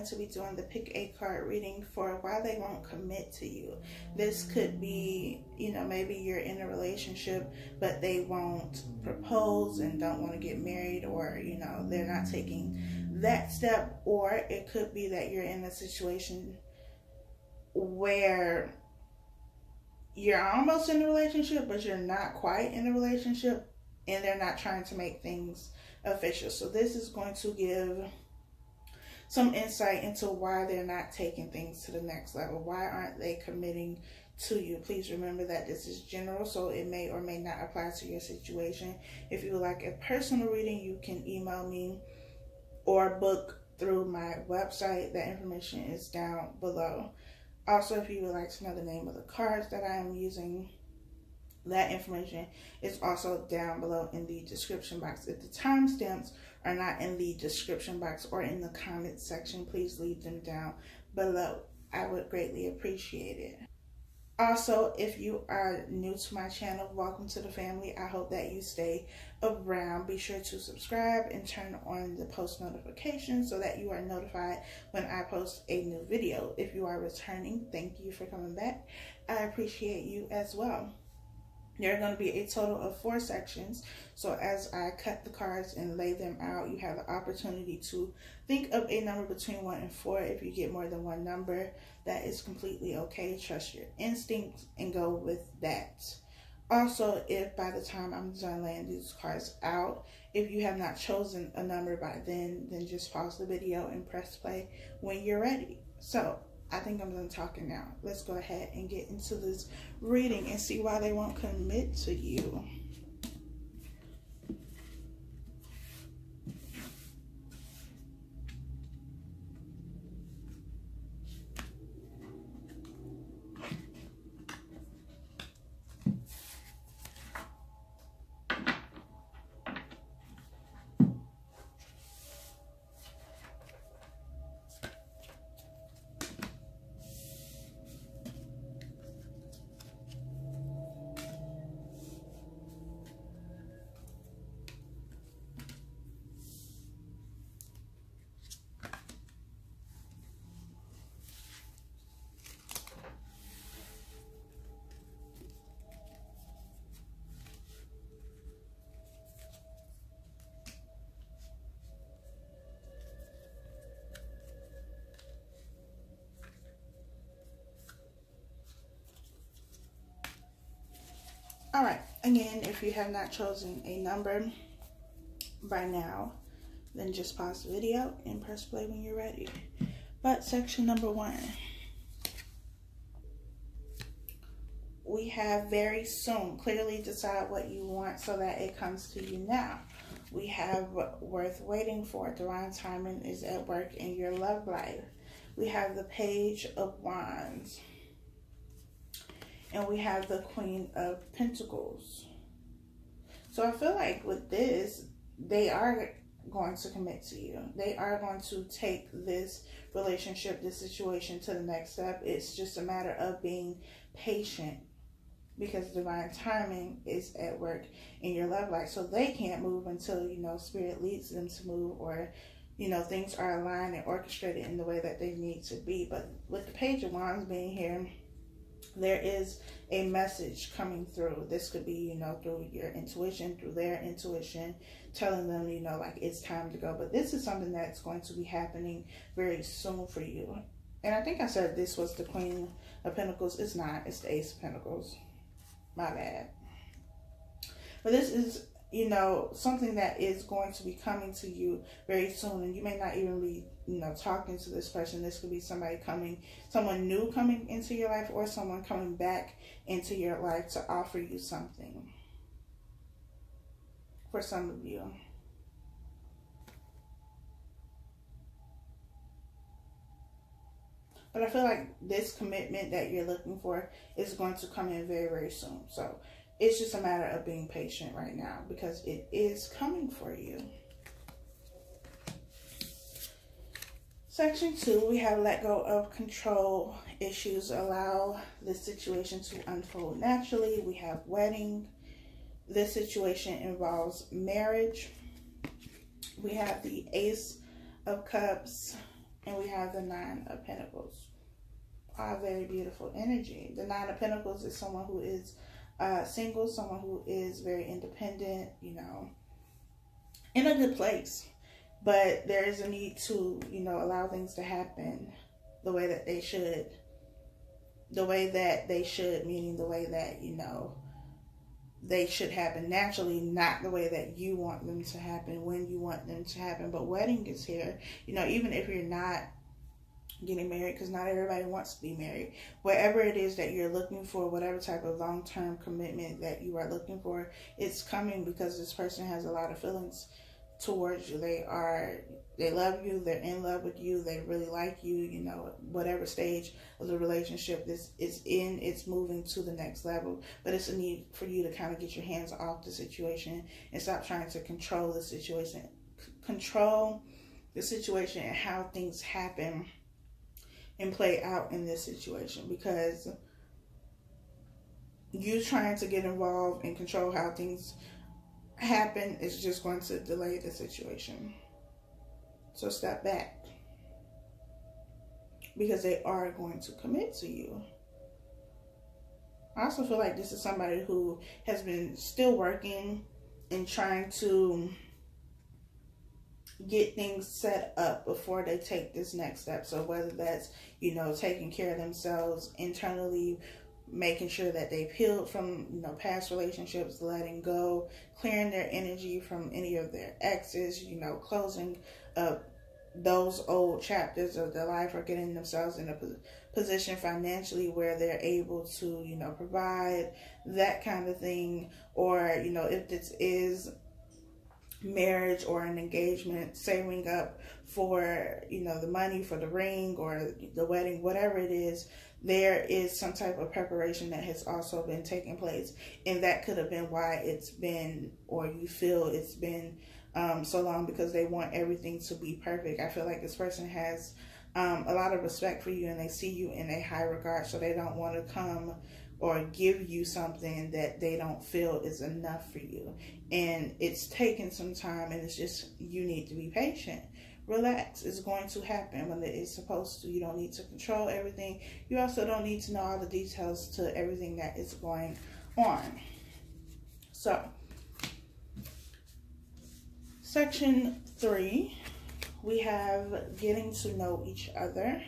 to be doing the pick a card reading for why they won't commit to you. This could be, you know, maybe you're in a relationship, but they won't propose and don't want to get married, or, you know, they're not taking that step. Or it could be that you're in a situation where you're almost in a relationship, but you're not quite in a relationship, and they're not trying to make things official. So this is going to give some insight into why they're not taking things to the next level. Why aren't they committing to you? Please remember that this is general, so it may or may not apply to your situation. If you would like a personal reading, you can email me or book through my website. That information is down below. Also, if you would like to know the name of the cards that I am using, that information is also down below in the description box. If the timestamps are not in the description box or in the comment section, please leave them down below. I would greatly appreciate it. Also, if you are new to my channel, welcome to the family. I hope that you stay around. Be sure to subscribe and turn on the post notifications so that you are notified when I post a new video. If you are returning, thank you for coming back. I appreciate you as well. There are going to be a total of 4 sections. So as I cut the cards and lay them out, you have the opportunity to think of a number between 1 and 4. If you get more than one number, that is completely okay. Trust your instincts and go with that. Also, if by the time I'm done laying these cards out, if you have not chosen a number by then just pause the video and press play when you're ready. So I think I'm done talking now. Let's go ahead and get into this reading and see why they won't commit to you. All right, again, if you have not chosen a number by now, then just pause the video and press play when you're ready. But section number 1, we have very soon. Clearly decide what you want so that it comes to you now. We have worth waiting for. Divine timing is at work in your love life. We have the Page of Wands. And we have the Queen of Pentacles. So I feel like with this, they are going to commit to you. They are going to take this relationship, this situation to the next step. It's just a matter of being patient, because divine timing is at work in your love life. So they can't move until, you know, Spirit leads them to move, or, you know, things are aligned and orchestrated in the way that they need to be. But with the Page of Wands being here, there is a message coming through. This could be, you know, through your intuition, through their intuition, telling them, you know, like it's time to go. But this is something that's going to be happening very soon for you. And I think I said this was the Queen of Pentacles. It's not. It's the Ace of Pentacles. My bad. But this is, you know, something that is going to be coming to you very soon. And you may not even be, you know, talking to this person. This could be somebody coming, someone new coming into your life, or someone coming back into your life to offer you something. For some of you. But I feel like this commitment that you're looking for is going to come in very, very soon. So it's just a matter of being patient right now, because it is coming for you. Section 2, we have let go of control issues. Allow this situation to unfold naturally. We have wedding. This situation involves marriage. We have the Ace of Cups. And we have the Nine of Pentacles. Very beautiful energy. The Nine of Pentacles is someone who is single, someone who is very independent, you know, in a good place. But there is a need to, you know, allow things to happen the way that they should. The way that they should, meaning the way that, you know, they should happen naturally, not the way that you want them to happen, when you want them to happen. But wedding is here. You know, even if you're not getting married, because not everybody wants to be married, whatever it is that you're looking for, whatever type of long-term commitment that you are looking for, it's coming, because this person has a lot of feelings towards you. They love you, they're in love with you, they really like you, you know, whatever stage of the relationship this is in, it's moving to the next level. But it's a need for you to kind of get your hands off the situation and stop trying to control the situation. Control the situation and how things happen and play out in this situation, because you trying to get involved and control how things happen is just going to delay the situation. So step back, because they are going to commit to you. I also feel like this is somebody who has been still working and trying to get things set up before they take this next step. So whether that's, you know, taking care of themselves internally, making sure that they've healed from, you know, past relationships, letting go, clearing their energy from any of their exes, you know, closing up those old chapters of their life, or getting themselves in a position financially where they're able to, you know, provide, that kind of thing. Or, you know, if this is marriage or an engagement, saving up for, you know, the money for the ring or the wedding, whatever it is, there is some type of preparation that has also been taking place. And that could have been why it's been, or you feel it's been so long, because they want everything to be perfect. I feel like this person has a lot of respect for you, and they see you in a high regard, so they don't want to come or give you something that they don't feel is enough for you. And it's taking some time, and it's just, you need to be patient. Relax. It's going to happen when it's supposed to. You don't need to control everything. You also don't need to know all the details to everything that is going on. So, section 3, we have getting to know each other.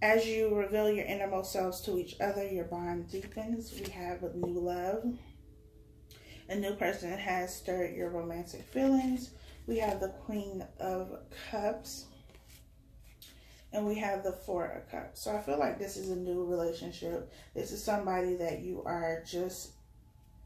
As you reveal your innermost selves to each other, your bond deepens. We have a new love. A new person has stirred your romantic feelings. We have the Queen of Cups. And we have the Four of Cups. So I feel like this is a new relationship. This is somebody that you are just,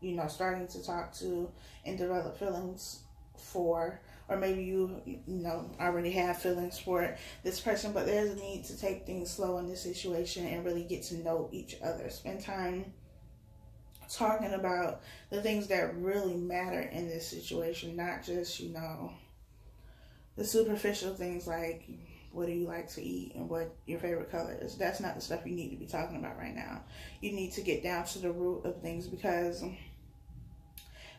you know, starting to talk to and develop feelings for. Or maybe you know, already have feelings for this person, but there's a need to take things slow in this situation and really get to know each other. Spend time talking about the things that really matter in this situation, not just, you know, the superficial things like what do you like to eat and what your favorite color is. That's not the stuff you need to be talking about right now. You need to get down to the root of things, because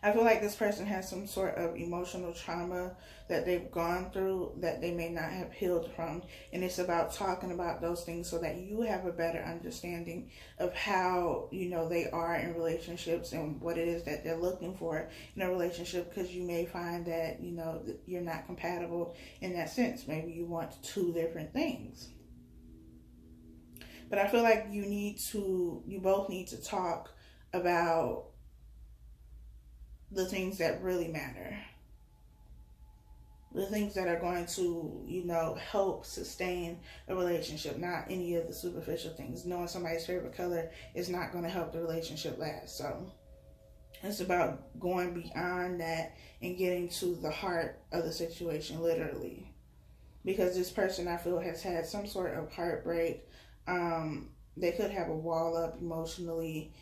I feel like this person has some sort of emotional trauma that they've gone through that they may not have healed from. And it's about talking about those things so that you have a better understanding of how, you know, they are in relationships and what it is that they're looking for in a relationship. Because you may find that, you know, you're not compatible in that sense. Maybe you want two different things. But I feel like you both need to talk about the things that really matter. The things that are going to, you know, help sustain a relationship, not any of the superficial things. Knowing somebody's favorite color is not going to help the relationship last. So it's about going beyond that and getting to the heart of the situation, literally. Because this person, I feel, has had some sort of heartbreak. They could have a wall up emotionally.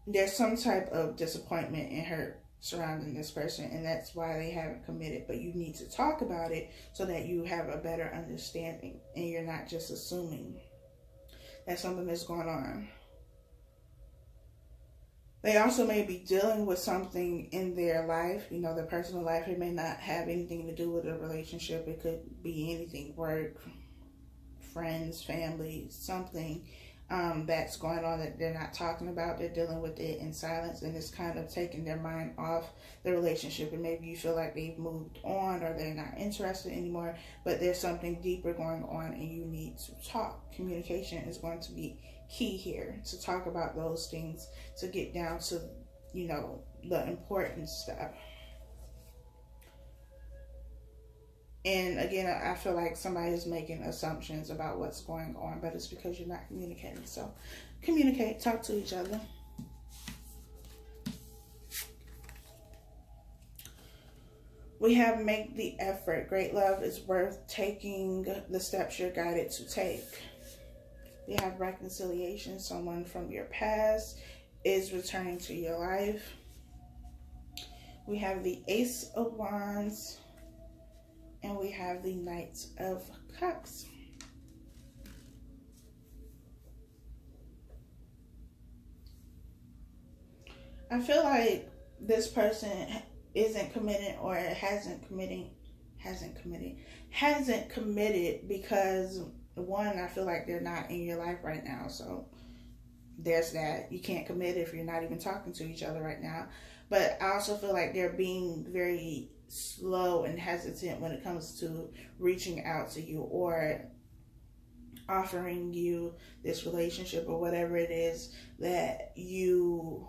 There's some type of disappointment and hurt surrounding this person, and that's why they haven't committed. But you need to talk about it so that you have a better understanding and you're not just assuming that something is going on. They also may be dealing with something in their life, you know, their personal life. It may not have anything to do with a relationship. It could be anything, work, friends, family, something that's going on that they're not talking about. They're dealing with it in silence, and it's kind of taking their mind off the relationship. And maybe you feel like they've moved on or they're not interested anymore, but there's something deeper going on and you need to talk. Communication is going to be key here, to talk about those things, to get down to, you know, the important stuff. And again, I feel like somebody is making assumptions about what's going on, but it's because you're not communicating. So communicate, talk to each other. We have make the effort. Great love is worth taking the steps you're guided to take. We have reconciliation. Someone from your past is returning to your life. We have the Ace of Wands. And we have the Knight of Cups. I feel like this person isn't committed or hasn't committed because, one, I feel like they're not in your life right now. So there's that. You can't commit if you're not even talking to each other right now. But I also feel like they're being very slow and hesitant when it comes to reaching out to you or offering you this relationship or whatever it is that you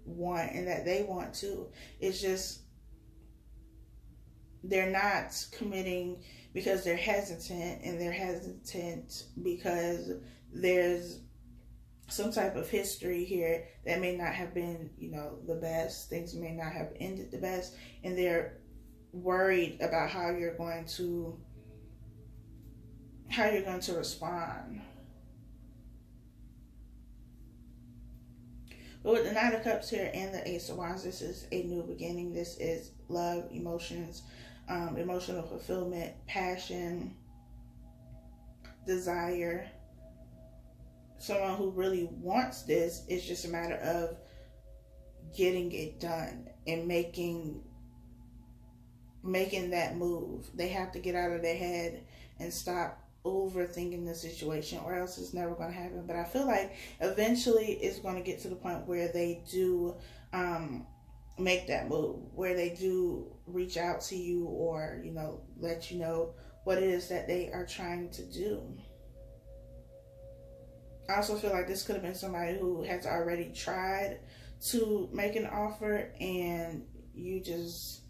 want and that they want to. It's just they're not committing because they're hesitant, and they're hesitant because there's some type of history here that may not have been, you know, the best. Things may not have ended the best, and they're worried about how you're going to respond. But with the Knight of Cups here and the Ace of Wands, this is a new beginning. This is love, emotions, emotional fulfillment, passion, desire. Someone who really wants this. It's just a matter of getting it done and making that move. They have to get out of their head and stop overthinking the situation, or else it's never going to happen. But I feel like eventually it's going to get to the point where they do make that move, where they do reach out to you, or, you know, let you know what it is that they are trying to do. I also feel like this could have been somebody who has already tried to make an offer, and you just,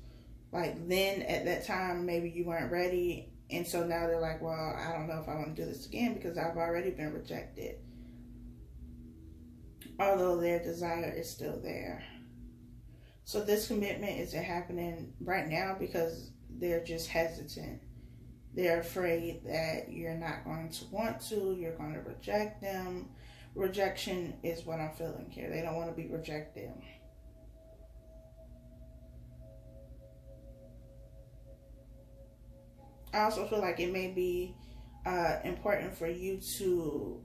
like, then at that time maybe you weren't ready, and so now they're like, well, I don't know if I want to do this again because I've already been rejected, although their desire is still there. So this commitment isn't happening right now because they're just hesitant. They're afraid that you're not going to want to, you're going to reject them. Rejection is what I'm feeling here. They don't want to be rejected. I also feel like it may be important for you to,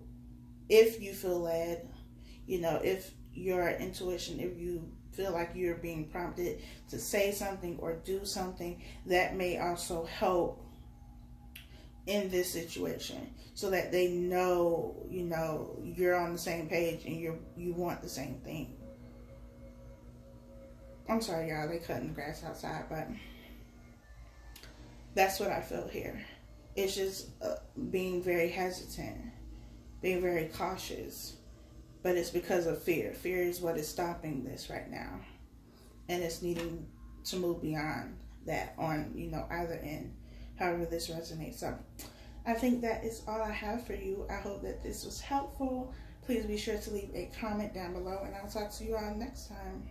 if you feel led, you know, if your intuition, if you feel like you're being prompted to say something or do something, that may also help in this situation, so that they know, you know, you're on the same page and you want the same thing. I'm sorry, y'all, they cutting the grass outside, but that's what I feel here. It's just being very hesitant, being very cautious, but it's because of fear. Fear is what is stopping this right now, and it's needing to move beyond that on, you know, either end. However this resonates. So I think that is all I have for you. I hope that this was helpful. Please be sure to leave a comment down below, and I'll talk to you all next time.